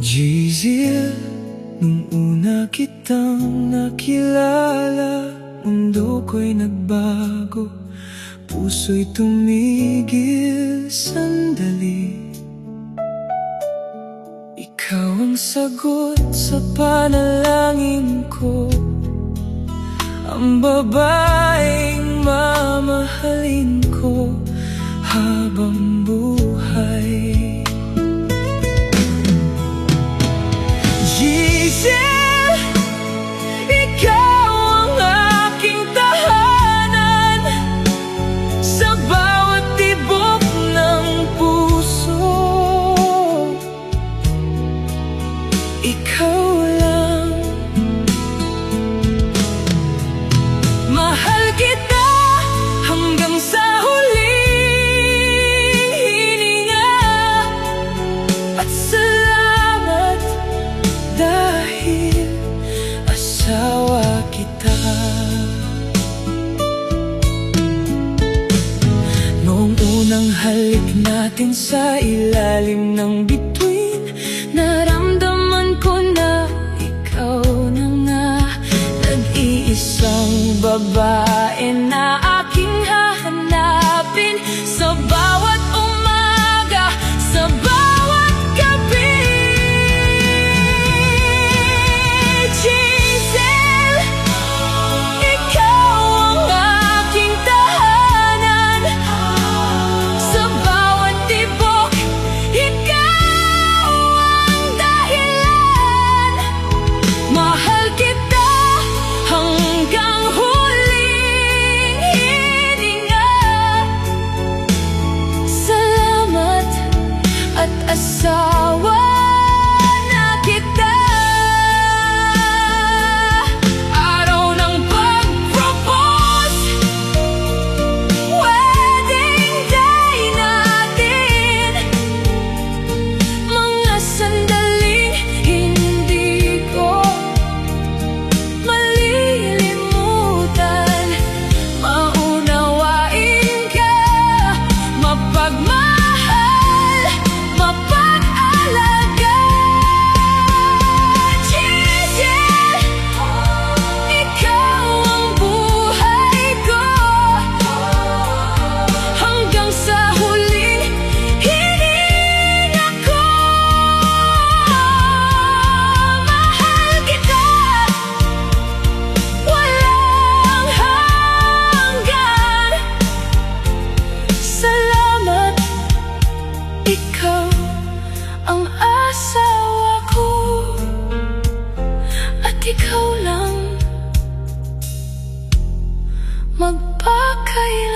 Jezil, nung una kitang nakilala, mundo ko'y nagbago, puso'y tumigil sandali. Ikaw ang sagot sa panalangin ko, ang babaeng mamahalin ko habang buhay. Jezil, ikaw ang aking tahanan sa bawat tibok ng puso. Ikaw lang, mahal kita hanggang sa huling hininga. At salamat dahil asawa kita. Noong unang halik natin sa ilalim ng bituin, naramdaman ko na ikaw na nga, nag-iisang babae na aking hahanapin sa bawat umaga, sa bawat gabi. Jezil, ikaw ang aking tahanan sa bawat tibok. Ikaw ang dahilan, mahal kita hanggang huling hininga. Salamat at asawa na kita. Araw ng pag-propose, wedding day natin, mga sandaling hindi ko malilimutan. Maunawain ka, mapagmahal, mapag-alaga. Jezil, ikaw ang buhay ko hanggang sa huling hininga ko. Mahal kita walang hanggan. Salamat, ikaw ang asawa ko, at ikaw lang magpakailanman.